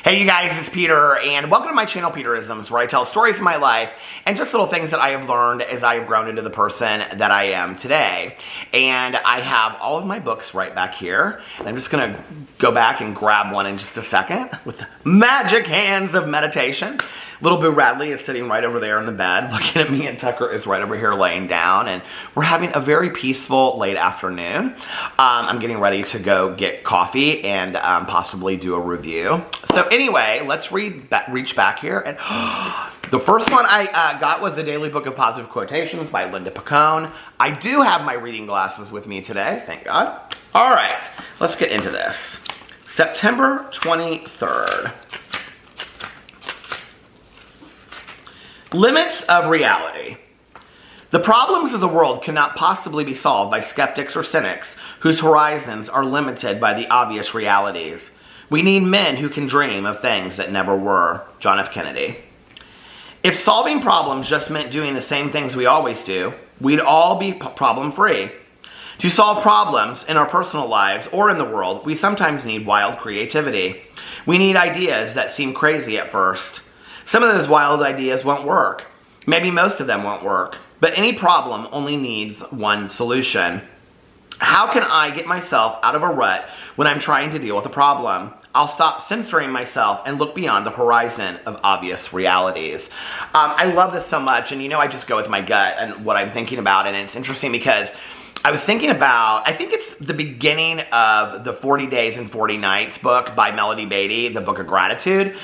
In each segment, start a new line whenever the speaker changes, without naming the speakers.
Hey you guys, it's Peter, and welcome to my channel, Peterisms, where I tell stories of my life and just little things that I have learned as I have grown into the person that I am today. And I have all of my books right back here, and I'm just going to go back and grab one in just a second with magic hands of meditation. Little Boo Radley is sitting right over there in the bed looking at me, and Tucker is right over here laying down, and we're having a very peaceful late afternoon. I'm getting ready to go get coffee and possibly do a review. So anyway, let's reach back here. And the first one I got was the Daily Book of Positive Quotations by Picone. I do have my reading glasses with me today, thank God. All right, let's get into this. September 23rd. Limits of reality. The problems of the world cannot possibly be solved by skeptics or cynics whose horizons are limited by the obvious realities. We need men who can dream of things that never were. John F. Kennedy. If solving problems just meant doing the same things we always do, we'd all be problem-free. To solve problems in our personal lives or in the world, we sometimes need wild creativity. We need ideas that seem crazy at first. Some of those wild ideas won't work. Maybe most of them won't work. But any problem only needs one solution. How can I get myself out of a rut when I'm trying to deal with a problem? I'll stop censoring myself and look beyond the horizon of obvious realities. I love this so much, and I just go with my gut and what I'm thinking about, and it's interesting because I was thinking about, I think it's the beginning of the 40 Days and 40 Nights book by Melody Beattie, the Book of Gratitude,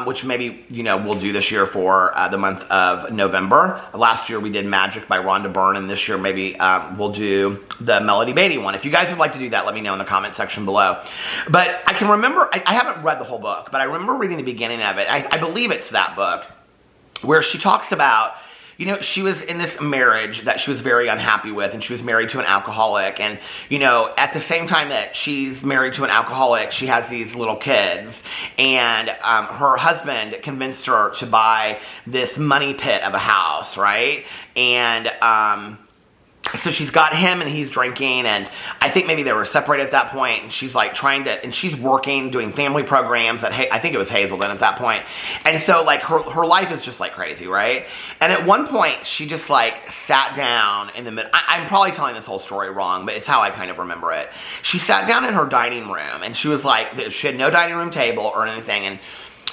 which maybe, we'll do this year for the month of November. Last year we did Magic by Rhonda Byrne, and this year maybe we'll do the Melody Beattie one. If you guys would like to do that, let me know in the comment section below. But I can remember, I haven't read the whole book, but I remember reading the beginning of it. I believe it's that book where she talks about, she was in this marriage that she was very unhappy with, and she was married to an alcoholic, and, at the same time that she's married to an alcoholic, she has these little kids, and her husband convinced her to buy this money pit of a house, right? And so she's got him, and he's drinking, and I think maybe they were separated at that point, and she's like and she's working, doing family programs at, I think it was Hazelden at that point, and so like her life is just like crazy, right? And at one point, she just like sat down in the middle, I'm probably telling this whole story wrong, but it's how I kind of remember it. She sat down in her dining room, and she was like, she had no dining room table or anything, and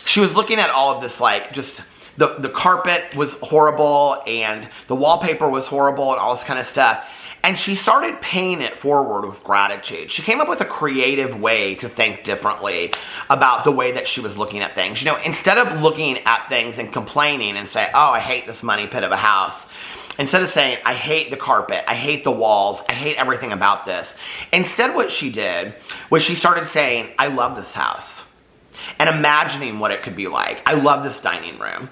she was looking at all of this like just... The carpet was horrible, and the wallpaper was horrible, and all this kind of stuff. And she started paying it forward with gratitude. She came up with a creative way to think differently about the way that she was looking at things. Instead of looking at things and complaining and say, oh, I hate this money pit of a house. Instead of saying, I hate the carpet, I hate the walls, I hate everything about this. Instead, what she did was she started saying, I love this house. And imagining what it could be like. I love this dining room.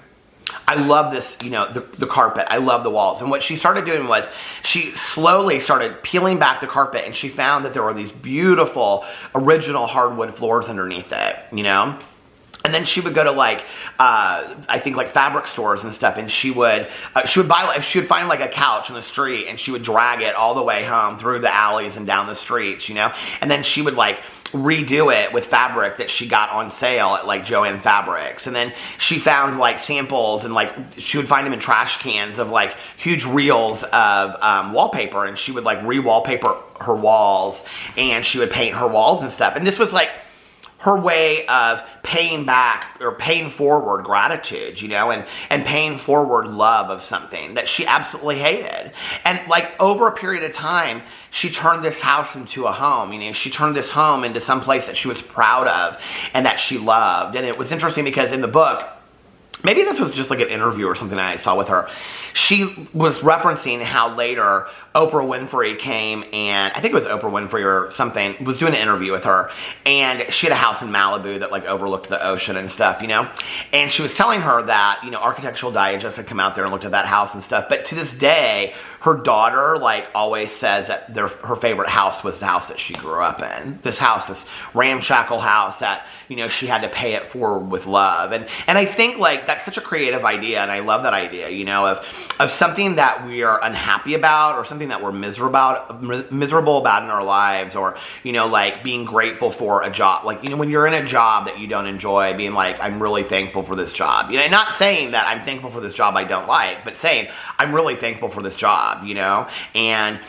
I love this, the carpet. I love the walls. And what she started doing was she slowly started peeling back the carpet, and she found that there were these beautiful original hardwood floors underneath it, And then she would go to I think fabric stores and stuff, and she would find like a couch in the street, and she would drag it all the way home through the alleys and down the streets, And then she would redo it with fabric that she got on sale at Joann Fabrics. And then she found samples, and she would find them in trash cans of huge reels of wallpaper, and she would re-wallpaper her walls, and she would paint her walls and stuff. And this was her way of paying back or paying forward gratitude, and paying forward love of something that she absolutely hated. And over a period of time, she turned this house into a home. She turned this home into some place that she was proud of and that she loved. And it was interesting because in the book, maybe this was just an interview or something I saw with her, she was referencing how later Oprah Winfrey came, and I think it was Oprah Winfrey or something, was doing an interview with her, and she had a house in Malibu that overlooked the ocean and stuff, and she was telling her that, Architectural Digest had come out there and looked at that house and stuff, but to this day, her daughter, always says that her favorite house was the house that she grew up in. This house, this ramshackle house that, she had to pay it forward with love, and I think, that's such a creative idea, and I love that idea, of something that we are unhappy about, or something something that we're miserable about in our lives, or, you know, like being grateful for a job. Like, you know, when you're in a job that you don't enjoy, being like, I'm really thankful for this job. You know, not saying that I'm thankful for this job I don't like, but saying I'm really thankful for this job, you know, and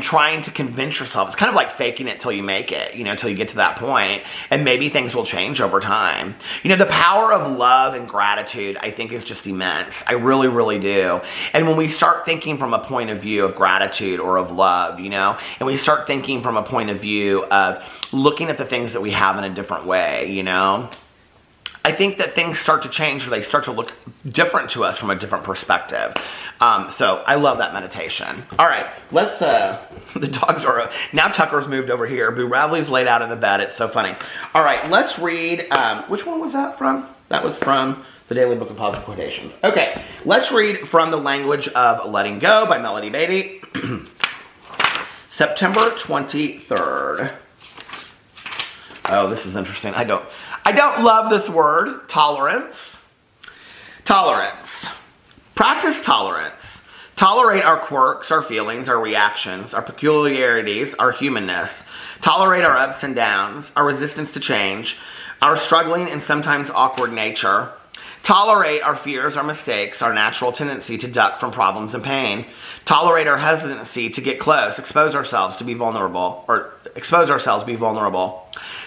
trying to convince yourself. It's kind of like faking it till you make it, you know, till you get to that point, and maybe things will change over time. You know, the power of love and gratitude, I think, is just immense. I really, really do. And when we start thinking from a point of view of gratitude or of love, you know, and we start thinking from a point of view of looking at the things that we have in a different way, you know, I think that things start to change, or they start to look different to us from a different perspective. So I love that meditation. All right, let's, the dogs are, now Tucker's moved over here. Boo Radley's laid out in the bed. It's so funny. All right, let's read, which one was that from? That was from the Daily Book of Positive Quotations. Okay, let's read from The Language of Letting Go by Melody Beatty. September 23rd. Oh, this is interesting. I don't love this word, tolerance. Tolerance. Practice tolerance. Tolerate our quirks, our feelings, our reactions, our peculiarities, our humanness. Tolerate our ups and downs, our resistance to change, our struggling and sometimes awkward nature. Tolerate our fears, our mistakes, our natural tendency to duck from problems and pain. Tolerate our hesitancy to get close, expose ourselves to be vulnerable.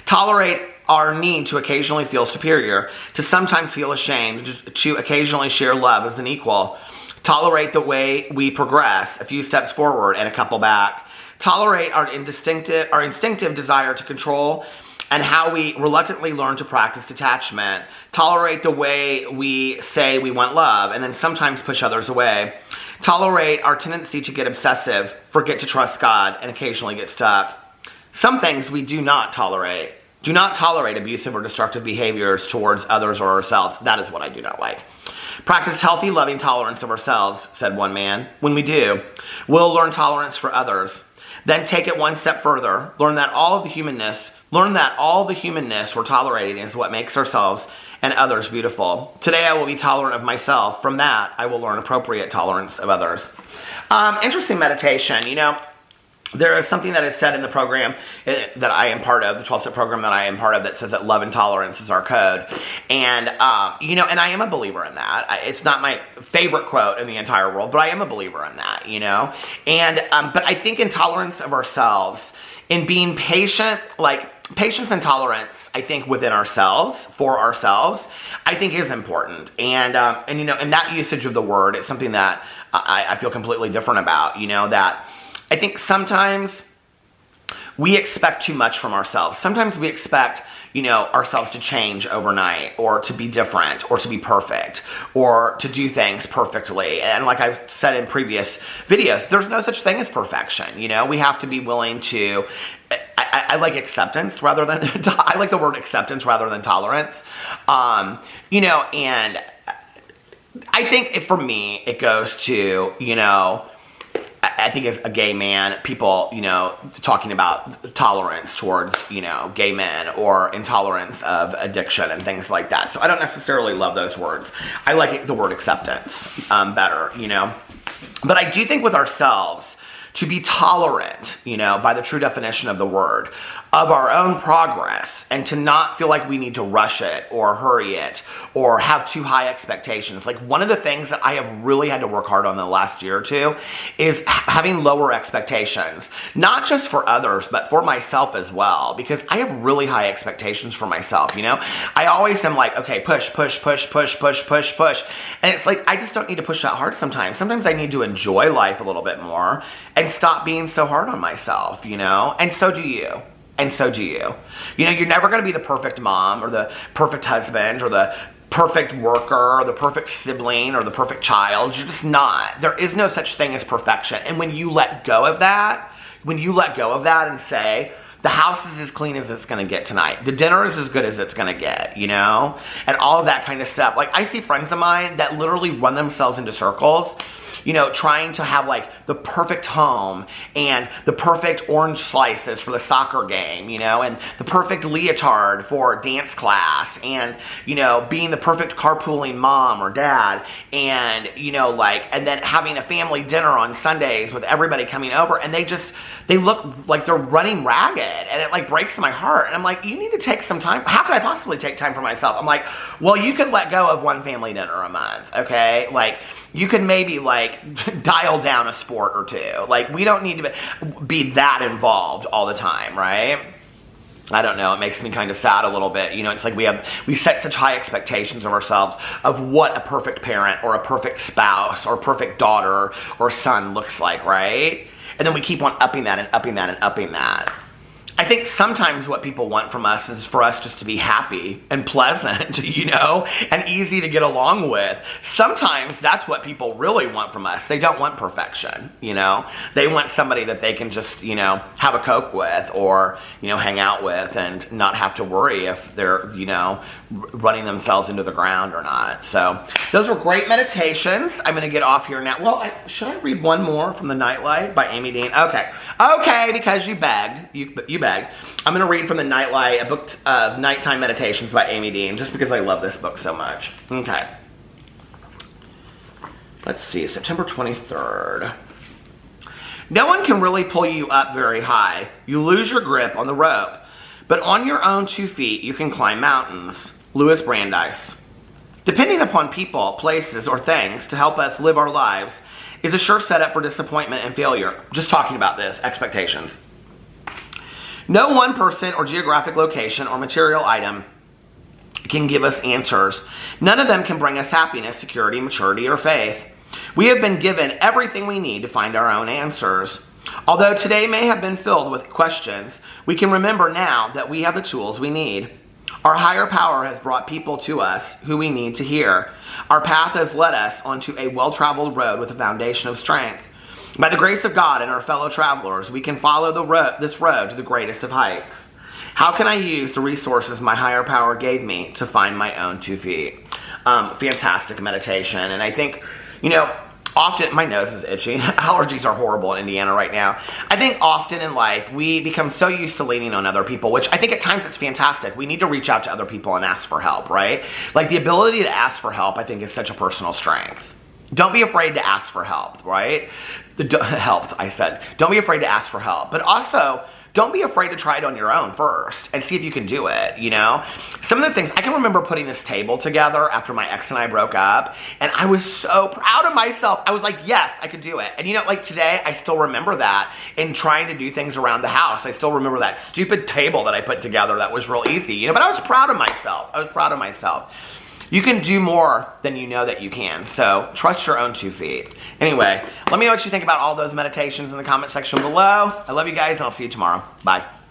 Tolerate our need to occasionally feel superior, to sometimes feel ashamed, to occasionally share love as an equal. Tolerate the way we progress, a few steps forward and a couple back. Tolerate our instinctive desire to control and how we reluctantly learn to practice detachment. Tolerate the way we say we want love and then sometimes push others away. Tolerate our tendency to get obsessive, forget to trust God, and occasionally get stuck. Some things we do not tolerate. Do not tolerate abusive or destructive behaviors towards others or ourselves. That is what I do not like. Practice healthy, loving tolerance of ourselves, said one man. When we do, we'll learn tolerance for others. Then take it one step further. Learn that all the humanness we're tolerating is what makes ourselves and others beautiful. Today I will be tolerant of myself. From that, I will learn appropriate tolerance of others. Interesting meditation, you know. There is something that is said in the program that I am part of, the 12-step program that I am part of, that says that love and tolerance is our code. And, you know, and I am a believer in that. It's not my favorite quote in the entire world, but I am a believer in that, you know. And, but I think in tolerance of ourselves, in being patient, like patience and tolerance, I think within ourselves, for ourselves, I think is important. And you know, and that usage of the word, it's something that I feel completely different about, you know, that I think sometimes we expect too much from ourselves. Sometimes we expect, you know, ourselves to change overnight, or to be different, or to be perfect, or to do things perfectly. And like I've said in previous videos, there's no such thing as perfection. You know, we have to be willing to, I like acceptance rather than, I like the word acceptance rather than tolerance. You know, and I think for me, it goes to, you know, I think as a gay man, people, you know, talking about tolerance towards, you know, gay men, or intolerance of addiction and things like that. So I don't necessarily love those words. I like the word acceptance better, you know. But I do think with ourselves, to be tolerant, you know, by the true definition of the word, of our own progress, and to not feel like we need to rush it or hurry it or have too high expectations. Like, one of the things that I have really had to work hard on the last year or two is having lower expectations, not just for others, but for myself as well, because I have really high expectations for myself, you know? I always am like, okay, push, push, push, push, push, push, push. And it's like, I just don't need to push that hard sometimes. Sometimes I need to enjoy life a little bit more and stop being so hard on myself, you know? And so do you. And so do you. You know, you're never going to be the perfect mom, or the perfect husband, or the perfect worker, or the perfect sibling, or the perfect child. You're just not. There is no such thing as perfection. And when you let go of that, and say, the house is as clean as it's going to get tonight, the dinner is as good as it's going to get, you know, and all of that kind of stuff. Like, I see friends of mine that literally run themselves into circles, trying to have like the perfect home and the perfect orange slices for the soccer game, and the perfect leotard for dance class, and, being the perfect carpooling mom or dad, and, and then having a family dinner on Sundays with everybody coming over, and they look like they're running ragged, and it like breaks my heart. And I'm like, you need to take some time. How could I possibly take time for myself? I'm like, well, you could let go of one family dinner a month, okay? Like, you could maybe like dial down a sport or two. Like, we don't need to be that involved all the time, right? I don't know, it makes me kind of sad a little bit. It's like we set such high expectations of ourselves of what a perfect parent or a perfect spouse or a perfect daughter or son looks like, right? And then we keep on upping that and upping that and upping that. I think sometimes what people want from us is for us just to be happy and pleasant, and easy to get along with. Sometimes that's what people really want from us. They don't want perfection, They want somebody that they can just, have a Coke with or, hang out with and not have to worry if they're, running themselves into the ground or not. So those were great meditations. I'm going to get off here now. Well, should I read one more from The Nightlight by Amy Dean? Okay, because you begged. You begged. I'm going to read from The Nightlight, a book of nighttime meditations by Amy Dean, just because I love this book so much. Okay. Let's see, September 23rd. No one can really pull you up very high. You lose your grip on the rope. But on your own 2 feet, you can climb mountains. Louis Brandeis. Depending upon people, places, or things to help us live our lives is a sure setup for disappointment and failure. Just talking about this, expectations. No one person or geographic location or material item can give us answers. None of them can bring us happiness, security, maturity, or faith. We have been given everything we need to find our own answers. Although today may have been filled with questions, we can remember now that we have the tools we need. Our higher power has brought people to us who we need to hear. Our path has led us onto a well-traveled road with a foundation of strength. By the grace of God and our fellow travelers, we can follow this road to the greatest of heights. How can I use the resources my higher power gave me to find my own 2 feet? Fantastic meditation. And I think, often, my nose is itchy. Allergies are horrible in Indiana right now. I think often in life, we become so used to leaning on other people, which I think at times it's fantastic. We need to reach out to other people and ask for help, right? Like, the ability to ask for help, I think, is such a personal strength. Don't be afraid to ask for help, right? Don't be afraid to ask for help. But also, don't be afraid to try it on your own first and see if you can do it, Some of the things, I can remember putting this table together after my ex and I broke up, and I was so proud of myself. I was like, yes, I could do it. And like today, I still remember that in trying to do things around the house. I still remember that stupid table that I put together that was real easy, but I was proud of myself. You can do more than you know that you can. So trust your own 2 feet. Anyway, let me know what you think about all those meditations in the comment section below. I love you guys, and I'll see you tomorrow. Bye.